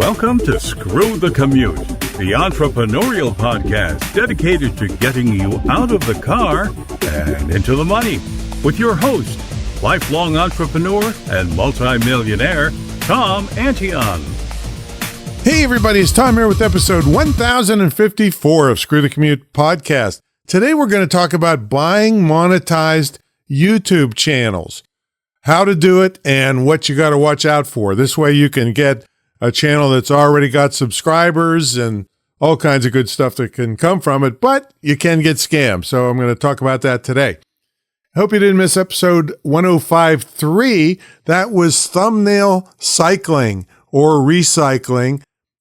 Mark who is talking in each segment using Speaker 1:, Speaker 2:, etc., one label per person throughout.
Speaker 1: Welcome to Screw the Commute, the entrepreneurial podcast dedicated to getting you out of the car and into the money. With your host, lifelong entrepreneur and multimillionaire, Tom Antion.
Speaker 2: Hey everybody, it's Tom here with episode 1054 of Screw the Commute podcast. Today we're going to talk about buying monetized YouTube channels, how to do it, and what you got to watch out for. This way you can get a channel that's already got subscribers and all kinds of good stuff that can come from it, but you can get scammed. So I'm going to talk about that today. I hope you didn't miss episode 1053. That was thumbnail cycling or recycling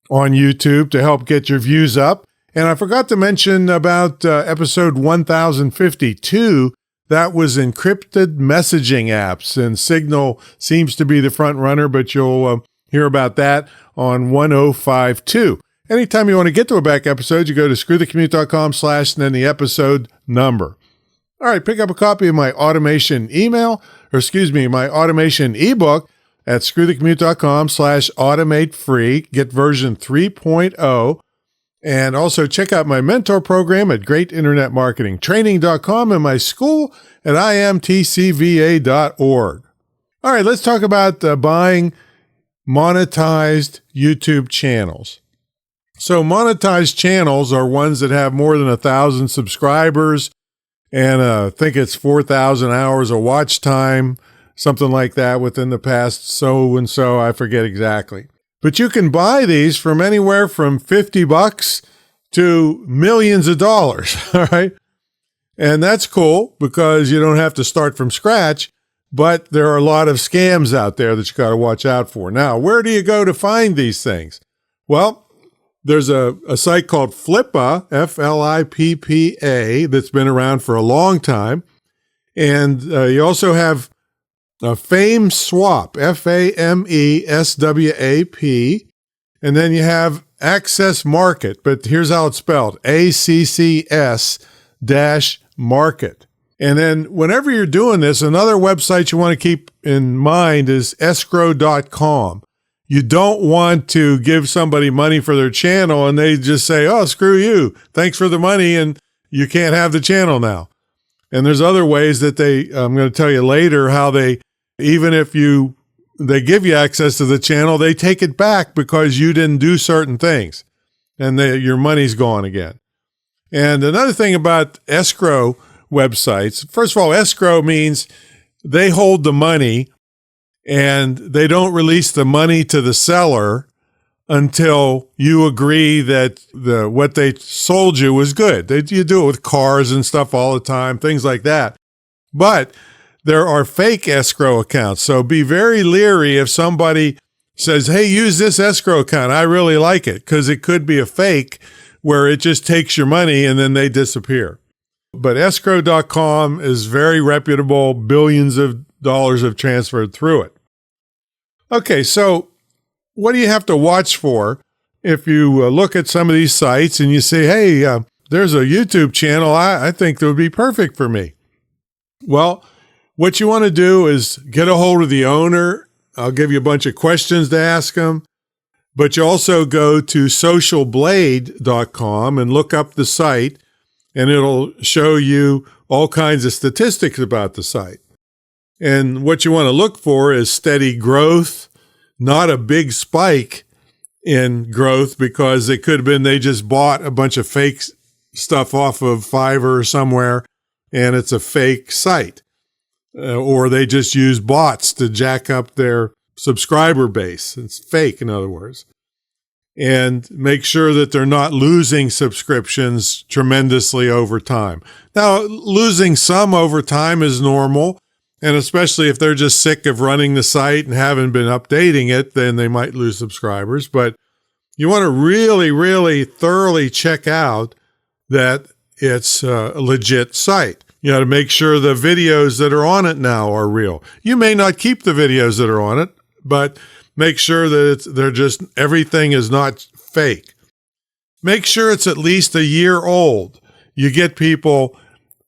Speaker 2: on YouTube to help get your views up. And I forgot to mention about episode 1052. That was encrypted messaging apps, and Signal seems to be the front runner, but you'll hear about that on 1052. Anytime you want to get to a back episode, you go to screwthecommute.com/ and then the episode number. All right, pick up a copy of my automation my automation ebook at screwthecommute.com/automate free. Get version 3.0. And also check out my mentor program at greatinternetmarketingtraining.com and my school at imtcva.org. All right, let's talk about buying monetized YouTube channels. So monetized channels are ones that have more than 1,000 subscribers and I think it's 4,000 hours of watch time, something like that within the past so-and-so, I forget exactly. But you can buy these from anywhere from $50 to millions of dollars, all right? And that's cool because you don't have to start from scratch, but there are a lot of scams out there that you got to watch out for. Now, where do you go to find these things? Well, there's a site called Flippa, Flippa, that's been around for a long time. And you also have Fame Swap, FAMESWAP, and then you have Access Market, but here's how it's spelled, ACCS-Market. And then whenever you're doing this, another website you want to keep in mind is escrow.com. You don't want to give somebody money for their channel and they just say, oh, screw you, thanks for the money, and you can't have the channel now. And there's other ways that I'm going to tell you later how even if they give you access to the channel, they take it back because you didn't do certain things and your money's gone again. And another thing about escrow websites, first of all, escrow means they hold the money and they don't release the money to the seller until you agree that what they sold you was good. You do it with cars and stuff all the time, things like that. But there are fake escrow accounts. So be very leery if somebody says, hey, use this escrow account. I really like it, because it could be a fake where it just takes your money and then they disappear. But escrow.com is very reputable. Billions of dollars have transferred through it. Okay, so what do you have to watch for if you look at some of these sites and you say, hey, there's a YouTube channel I think that would be perfect for me? Well, what you want to do is get a hold of the owner. I'll give you a bunch of questions to ask them. But you also go to socialblade.com and look up the site, and it'll show you all kinds of statistics about the site. And what you want to look for is steady growth, not a big spike in growth, because it could have been they just bought a bunch of fake stuff off of Fiverr or somewhere, and it's a fake site. Or they just use bots to jack up their subscriber base. It's fake, in other words. And make sure that they're not losing subscriptions tremendously over time. Now, losing some over time is normal, and especially if they're just sick of running the site and haven't been updating it, then they might lose subscribers. But you want to really, really thoroughly check out that it's a legit site. You know, to make sure the videos that are on it now are real. You may not keep the videos that are on it, but make sure that everything is not fake. Make sure it's at least a year old. You get people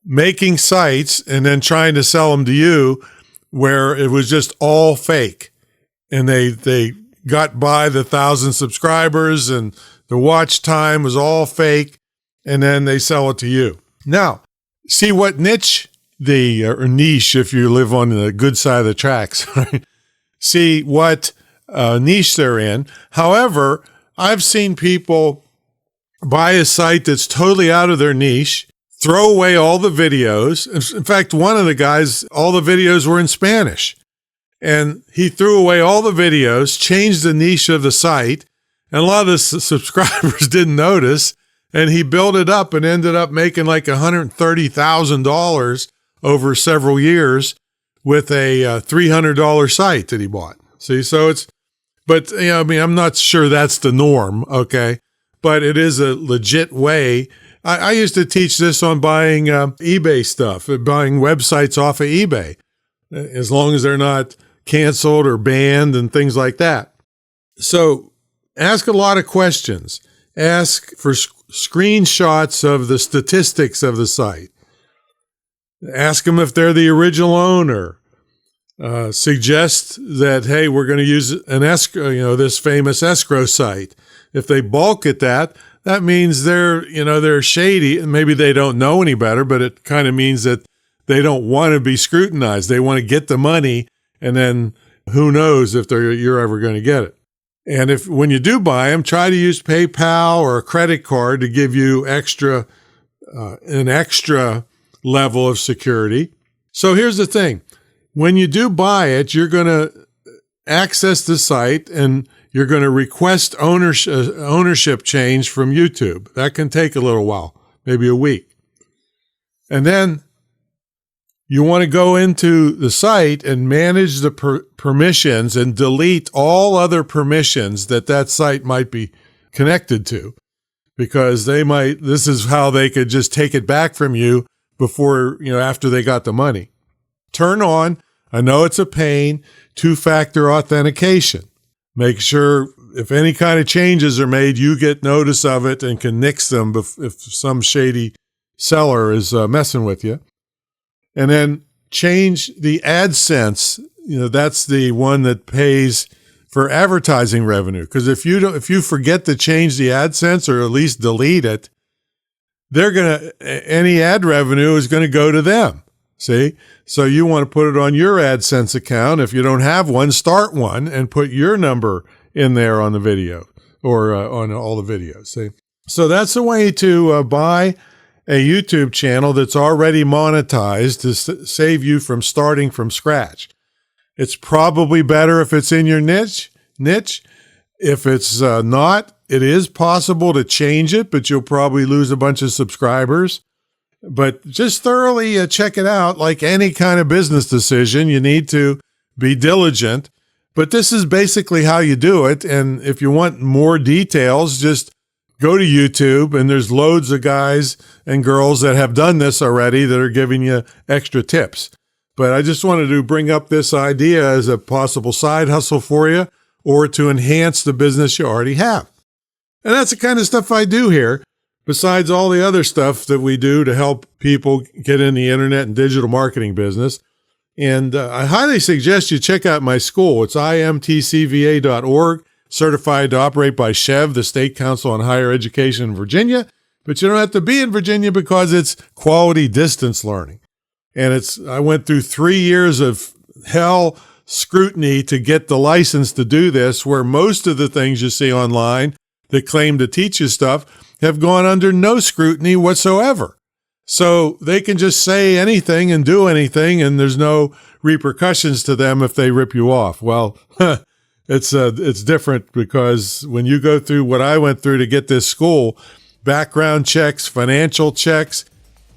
Speaker 2: making sites and then trying to sell them to you where it was just all fake. And they got by the 1,000 subscribers and the watch time was all fake, and then they sell it to you. Now, see what niche or niche, if you live on the good side of the tracks, right? See what niche they're in. However, I've seen people buy a site that's totally out of their niche, throw away all the videos. In fact, one of the guys, all the videos were in Spanish. And he threw away all the videos, changed the niche of the site, and a lot of the subscribers didn't notice. And he built it up and ended up making like $130,000 over several years with a $300 site that he bought. See, so but I mean, I'm not sure that's the norm, okay? But it is a legit way. I used to teach this on buying eBay stuff, buying websites off of eBay, as long as they're not canceled or banned and things like that. So ask a lot of questions. Ask for screenshots of the statistics of the site. Ask them if they're the original owner. Suggest that, hey, we're going to use an escrow, this famous escrow site. If they balk at that, that means they're shady, and maybe they don't know any better, but it kind of means that they don't want to be scrutinized. They want to get the money, and then who knows if you're ever going to get it. And when you do buy them, try to use PayPal or a credit card to give you an extra level of security. So here's the thing. When you do buy it, you're going to access the site and you're going to request ownership change from YouTube. That can take a little while, maybe a week. And then you want to go into the site and manage the permissions and delete all other permissions that site might be connected to, because this is how they could just take it back from you before, after they got the money. Turn on, I know it's a pain, two-factor authentication. Make sure if any kind of changes are made, you get notice of it and can nix them if some shady seller is messing with you. And then change the AdSense. That's the one that pays for advertising revenue. Because if you forget to change the AdSense or at least delete it, any ad revenue is going to go to them. See? So you want to put it on your AdSense account. If you don't have one, start one and put your number in there on the video or on all the videos. See? So that's a way to buy a YouTube channel that's already monetized to save you from starting from scratch. It's probably better if it's in your niche. If it's not, it is possible to change it, but you'll probably lose a bunch of subscribers. But just thoroughly check it out. Like any kind of business decision, you need to be diligent. But this is basically how you do it. And if you want more details, just go to YouTube, and there's loads of guys and girls that have done this already that are giving you extra tips. But I just wanted to bring up this idea as a possible side hustle for you or to enhance the business you already have. And that's the kind of stuff I do here, besides all the other stuff that we do to help people get in the internet and digital marketing business. And I highly suggest you check out my school. It's imtcva.org, certified to operate by SHEV, the State Council on Higher Education in Virginia. But you don't have to be in Virginia because it's quality distance learning. And I went through 3 years of hell scrutiny to get the license to do this, where most of the things you see online that claim to teach you stuff have gone under no scrutiny whatsoever. So they can just say anything and do anything, and there's no repercussions to them if they rip you off. Well, it's different, because when you go through what I went through to get this school, background checks, financial checks,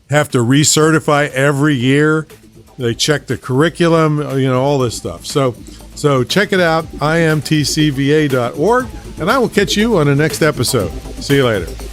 Speaker 2: have to recertify every year. They check the curriculum, all this stuff. So check it out, imtcva.org, and I will catch you on the next episode. See you later.